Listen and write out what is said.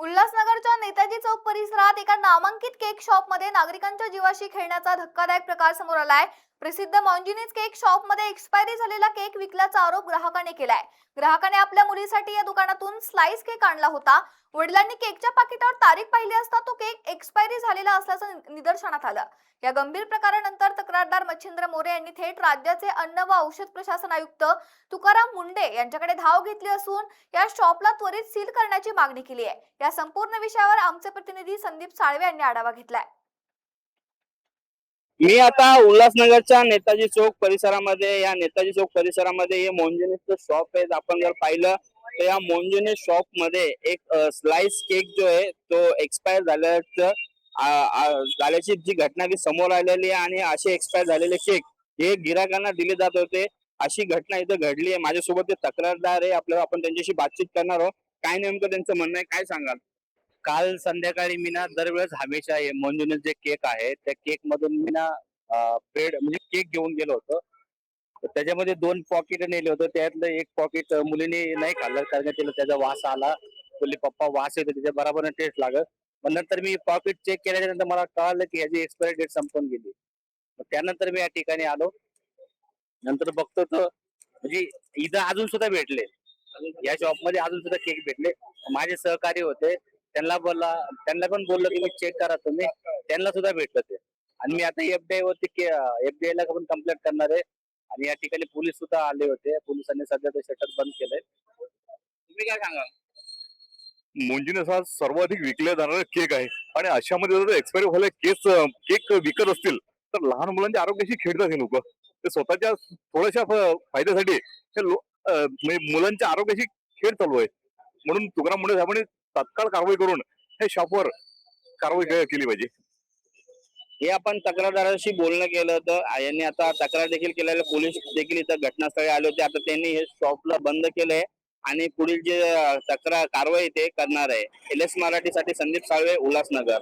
उल्हासनगरच्या नेताजी चौक परिसरात एका नामांकित केक शॉपमध्ये नागरिकांच्या जीवाशी खेळण्याचा धक्कादायक प्रकार समोर आलाय। प्रसिद्ध मॉन्जिनीज केक शॉपमध्ये एक्सपायरी झालेला केक विकल्याचा आरोप ग्राहकाने केलाय। ग्राहकाने आपल्या मुलीसाठी या दुकानातून स्लाइस केक आणला होता। वडिलांनी केकच्या पाकिटावर तारीख पाहिली असता तो केक एक्सपायरी झालेला असल्याचं निदर्शनास आलं। या गंभीर प्रकारानंतर तक्रारदार मच्छिंद्र मोरे यांनी थेट राज्याचे अन्न व औषध प्रशासन आयुक्त तुकाराम मुंडे यांच्याकडे धाव घेतली असून या शॉपला त्वरित सील करण्याची मागणी केली आहे। या संपूर्ण विषयावर आमचे प्रतिनिधी संदीप साळवे यांनी आढावा घेतलाय। मी आता उल्हासनगरच्या नेताजी चौक परिसरामध्ये हे मोंजिनीजचं शॉप आहे। आपण जर पाहिलं तर या मोंजिनीज शॉप मध्ये एक स्लाइस केक जो आहे तो एक्सपायर झाल्याची जी घटना की समोर आलेली आहे आणि असे एक्सपायर झालेले केक हे गिराकांना दिले जात होते, अशी घटना इथं घडली आहे। माझ्यासोबत ते तक्रारदार आहे, आपण त्यांच्याशी बातचीत करणार आहोत। काय नेमकं त्यांचं म्हणणं आहे, काय सांगाल? काल संध्याकाळी मी ना दरवेळेस हमेशा मोंजिनीज जे केक आहे त्या केक मधून मी ना ब्रेड म्हणजे केक घेऊन गेलो होतो। तर त्याच्यामध्ये 2 पॉकेट नेले होते, त्यातलं एक पॉकेट मुलीने नाही खाल्लं कारण तिला त्याचा वास आला। बोलली पप्पा वास येतो त्याच्या बरोबर टेस्ट लागत। मग नंतर मी पॉकेट चेक केल्याच्या नंतर मला कळालं की याची एक्सपायरी डेट संपून गेली। मग त्यानंतर मी या ठिकाणी आलो, नंतर बघतो तर म्हणजे इथं अजून सुद्धा भेटले, या शॉप मध्ये अजून सुद्धा केक भेटले। माझे सहकारी होते, त्यांना पण बोललो की मी चेक करा तुम्ही, त्यांना सुद्धा भेटलं ते। आणि मी आता एफबीआय ला पण कंप्लेंट करणार आहे आणि या ठिकाणी पोलीस सुद्धा आले होते। पोलिसांनी सध्या ते शटर बंद केलंय। तुम्ही काय सांगाल? मोंजिनीस हा सर्वाधिक विकला जाणारा केक आहे आणि अशामध्ये जर एक्सपायरी व्हायला केक विकत असतील तर लहान मुलांच्या आरोग्याशी खेळतात हे लोक। ते स्वतःच्या थोड्याशा फायद्यासाठी म्हणजे मुलांच्या आरोग्याशी खेळ चालू आहे। म्हणून तुकाराम मुंडे साहेबांनी तात्काळ कारवाई करून हे शॉपवर कारवाई केली पाहिजे। हे आपण तक्रारदाराशी बोलणं केलं होतं, यांनी आता तक्रार देखील केलेलं, पोलीस देखील इथं घटनास्थळी आले होते। आता त्यांनी हे शॉपला बंद केलंय आणि पुढील जे तक्रार कारवाई ते करणार आहे। LS मराठीसाठी संदीप साळवे, उल्हासनगर।